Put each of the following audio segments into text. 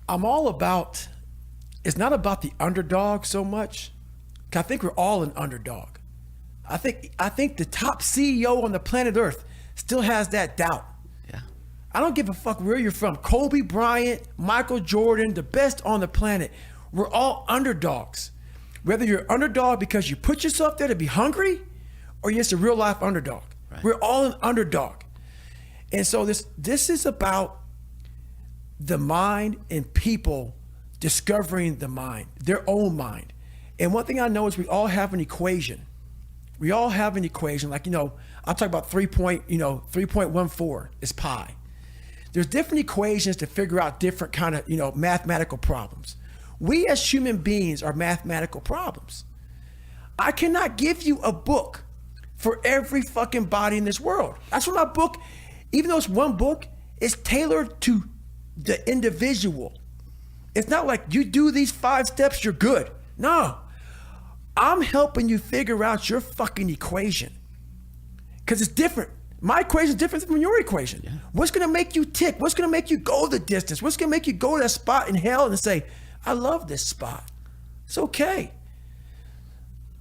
I'm all about, it's not about the underdog so much. 'Cause I think we're all an underdog. I think the top CEO on the planet Earth still has that doubt. Yeah. I don't give a fuck where you're from. Kobe Bryant, Michael Jordan, the best on the planet. We're all underdogs. Whether you're underdog because you put yourself there to be hungry or you're just a real life underdog. Right. We're all an underdog. And so this is about the mind and people discovering the mind, their own mind. And one thing I know is we all have an equation. We all have an equation. Like, I'll talk about 3.14 is pi. There's different equations to figure out different kind of, mathematical problems. We as human beings are mathematical problems. I cannot give you a book for every fucking body in this world. That's why my book, even though it's one book, is tailored to the individual. It's not like you do these 5 steps, you're good. No. I'm helping you figure out your fucking equation. Because it's different. My equation is different from your equation. Yeah. What's going to make you tick? What's going to make you go the distance? What's going to make you go to that spot in hell and say, I love this spot. It's okay.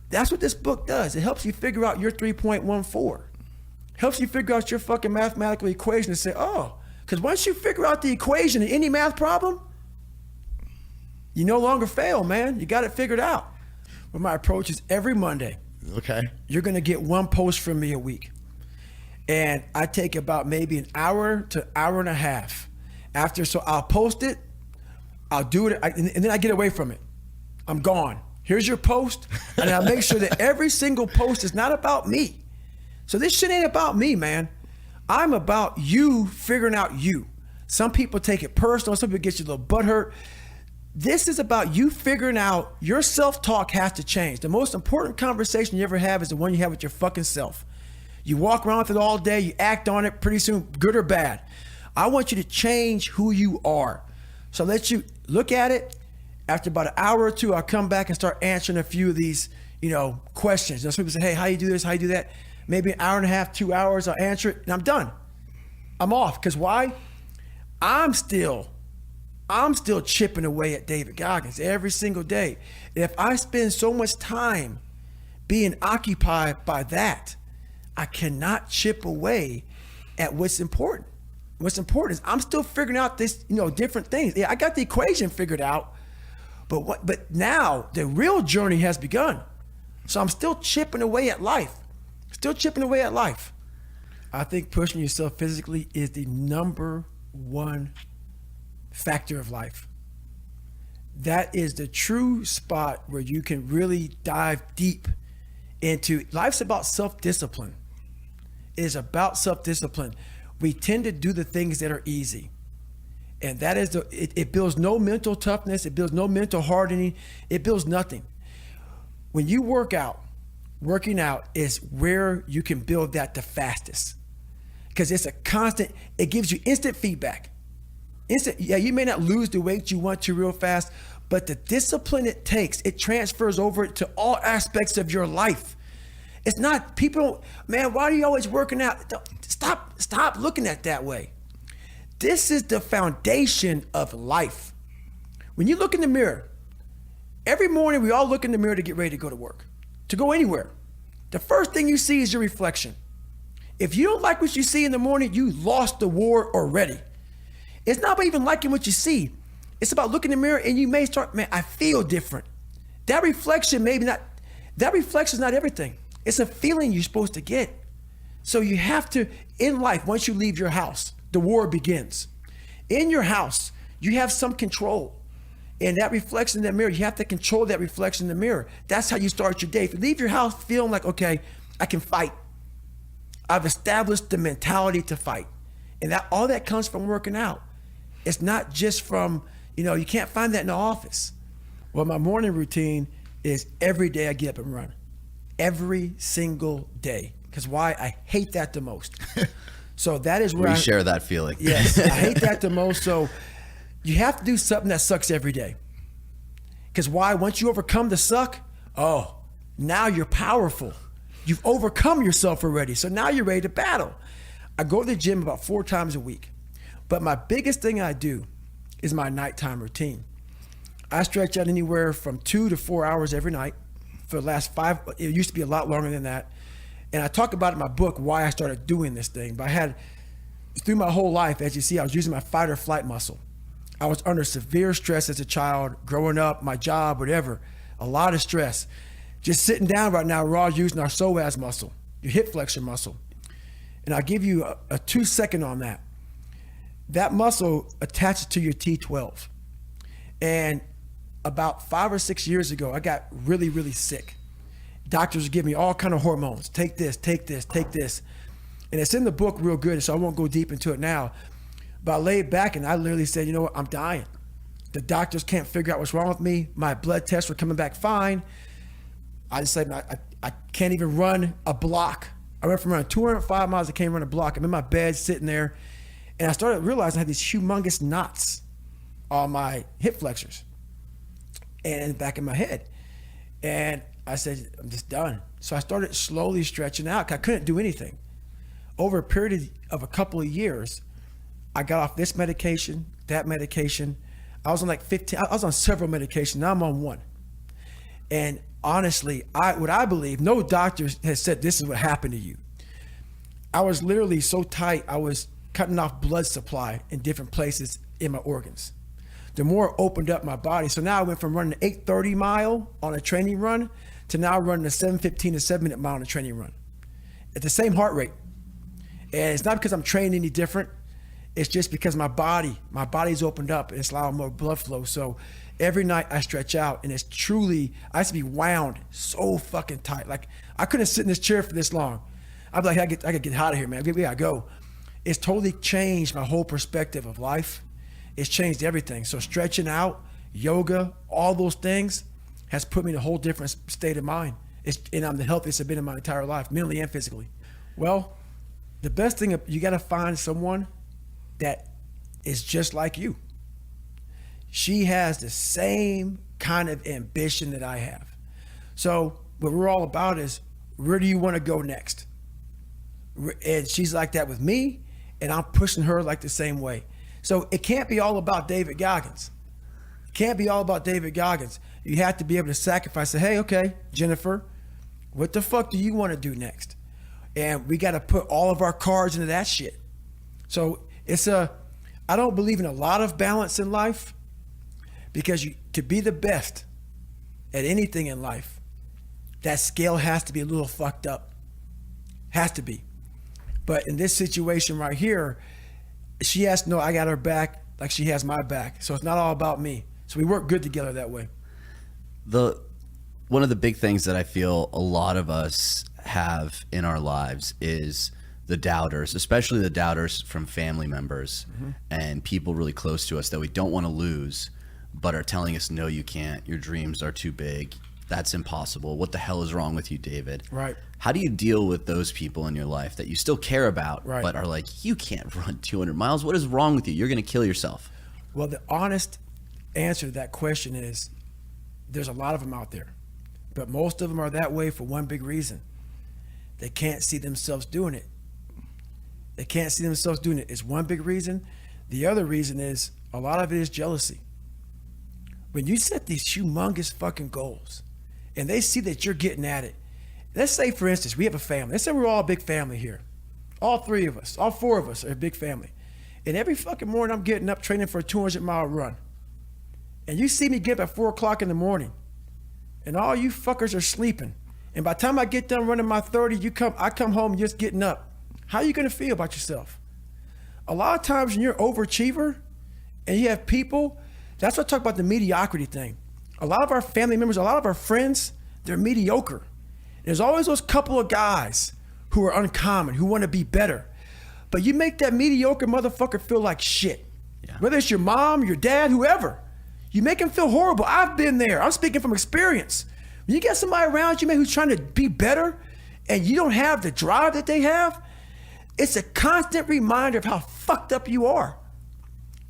That's what this book does. It helps you figure out your 3.14. Helps you figure out your fucking mathematical equation and say, oh, because once you figure out the equation in any math problem, you no longer fail, man. You got it figured out. But my approach is every Monday. Okay. You're going to get one post from me a week. And I take about maybe an hour to hour and a half after. So I'll post it. I'll do it. And then I get away from it. I'm gone. Here's your post. And I'll make sure that every single post is not about me. So this shit ain't about me, man. I'm about you figuring out you. Some people take it personal. Some people get you a little butthurt. This is about you figuring out your self-talk has to change. The most important conversation you ever have is the one you have with your fucking self. You walk around with it all day, you act on it, pretty soon, good or bad. I want you to change who you are. So I'll let you look at it. After about an hour or two, I'll come back and start answering a few of these, questions. Some people say, hey, how you do this, how you do that? Maybe an hour and a half, 2 hours, I'll answer it, and I'm done. I'm off. Because why? I'm still chipping away at David Goggins every single day. If I spend so much time being occupied by that, I cannot chip away at what's important. What's important is I'm still figuring out this, different things. Yeah, I got the equation figured out, but now the real journey has begun. So I'm still chipping away at life. I think pushing yourself physically is the number one factor of life. That is the true spot where you can really dive deep into. Life's about self-discipline. It is about self-discipline. We tend to do the things that are easy. And that is it builds no mental toughness. It builds no mental hardening. It builds nothing. When you working out is where you can build that the fastest. Because it's a constant, it gives you instant feedback. You may not lose the weight you want to real fast, but the discipline it takes, it transfers over to all aspects of your life. It's not people, man, why are you always working out? Stop looking at it that way. This is the foundation of life. When you look in the mirror, every morning we all look in the mirror to get ready to go to work, to go anywhere. The first thing you see is your reflection. If you don't like what you see in the morning, you lost the war already. It's not about even liking what you see. It's about looking in the mirror and you may start, man, I feel different. That reflection is not everything. It's a feeling you're supposed to get. So you have to, in life, once you leave your house, the war begins. In your house, you have some control. And that reflection in the mirror, you have to control that reflection in the mirror. That's how you start your day. If you leave your house feeling like, okay, I can fight. I've established the mentality to fight. And all that comes from working out. It's not just from, you can't find that in the office. Well, my morning routine is every day I get up and run. Every single day. Because why? I hate that the most. So that is where we share that feeling. Yes, I hate that the most. So you have to do something that sucks every day. Because why? Once you overcome the suck, now you're powerful. You've overcome yourself already. So now you're ready to battle. I go to the gym about 4 times a week. But my biggest thing I do is my nighttime routine. I stretch out anywhere from 2 to 4 hours every night for the last 5. It used to be a lot longer than that. And I talk about in my book why I started doing this thing. But I had, through my whole life, as you see, I was using my fight or flight muscle. I was under severe stress as a child, growing up, my job, whatever, a lot of stress. Just sitting down right now, we're all using our psoas muscle, your hip flexor muscle. And I'll give you a 2-second on that. That muscle attaches to your T12. And about 5 or 6 years ago, I got really, really sick. Doctors would give me all kind of hormones. Take this, take this, take this. And it's in the book real good, so I won't go deep into it now. But I laid back and I literally said, you know what, I'm dying. The doctors can't figure out what's wrong with me. My blood tests were coming back fine. I just said, I can't even run a block. I went from running 205 miles, I can't run a block. I'm in my bed sitting there. And I started realizing I had these humongous knots on my hip flexors and in the back of my head. And I said, I'm just done. So I started slowly stretching out 'cause I couldn't do anything. Over a period of a couple of years, I got off this medication, that medication. I was on like 15, I was on several medications. Now I'm on one. And honestly, what I believe, no doctor has said this is what happened to you. I was literally so tight, I was cutting off blood supply in different places in my organs. The more it opened up my body. So now I went from running an 8:30 mile on a training run to now running a 7:15 to 7-minute mile on a training run at the same heart rate. And it's not because I'm trained any different. It's just because my body's opened up and it's allowing more blood flow. So every night I stretch out and it's truly, I used to be wound so fucking tight. Like I couldn't sit in this chair for this long. I'd be like, I gotta get out of here, man. We gotta go. It's totally changed my whole perspective of life. It's changed everything. So stretching out, yoga, all those things has put me in a whole different state of mind. And I'm the healthiest I've been in my entire life, mentally and physically. Well, the best thing, you gotta find someone that is just like you. She has the same kind of ambition that I have. So what we're all about is, where do you want to go next? And she's like that with me, and I'm pushing her like the same way. So it can't be all about David Goggins. It can't be all about David Goggins. You have to be able to sacrifice. Say, hey, okay, Jennifer, what the fuck do you want to do next? And we got to put all of our cards into that shit. So I don't believe in a lot of balance in life, because to be the best at anything in life, that scale has to be a little fucked up. Has to be. But in this situation right here, she has to know I got her back like she has my back. So it's not all about me. So we work good together that way. One of the big things that I feel a lot of us have in our lives is the doubters, especially the doubters from family members and people really close to us that we don't want to lose, but are telling us, no, you can't. Your dreams are too big. That's impossible. What the hell is wrong with you, David? Right. How do you deal with those people in your life that you still care about, right, but are like, you can't run 200 miles. What is wrong with you? You're going to kill yourself. Well, the honest answer to that question is, there's a lot of them out there, but most of them are that way for one big reason. They can't see themselves doing it. They can't see themselves doing it. It's one big reason. The other reason is, a lot of it is jealousy. When you set these humongous fucking goals and they see that you're getting at it, let's say, for instance, we have a family. Let's say we're all a big family here. All 3 of us, all 4 of us are a big family. And every fucking morning I'm getting up training for a 200-mile run. And you see me get up at 4 o'clock in the morning and all you fuckers are sleeping. And by the time I get done running my 30, I come home just getting up. How are you going to feel about yourself? A lot of times when you're an overachiever and you have people, that's what I talk about, the mediocrity thing. A lot of our family members, a lot of our friends, they're mediocre. There's always those couple of guys who are uncommon, who want to be better. But you make that mediocre motherfucker feel like shit. Yeah. Whether it's your mom, your dad, whoever. You make him feel horrible. I've been there. I'm speaking from experience. When you get somebody around you, man, who's trying to be better and you don't have the drive that they have, it's a constant reminder of how fucked up you are.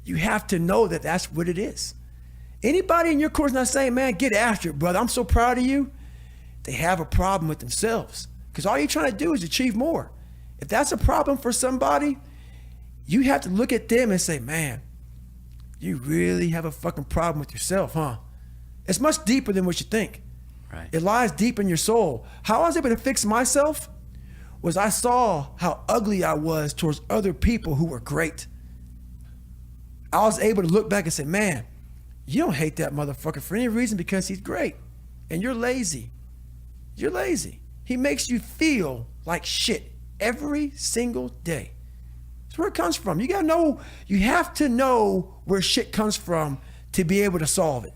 You have to know that that's what it is. Anybody in your course not saying, man, get after it, brother, I'm so proud of you, they have a problem with themselves. Because all you're trying to do is achieve more. If that's a problem for somebody, you have to look at them and say, man, you really have a fucking problem with yourself, huh? It's much deeper than what you think. Right. It lies deep in your soul. How I was able to fix myself was I saw how ugly I was towards other people who were great. I was able to look back and say, man, you don't hate that motherfucker for any reason because he's great. And you're lazy. You're lazy. He makes you feel like shit every single day. That's where it comes from. You have to know where shit comes from to be able to solve it.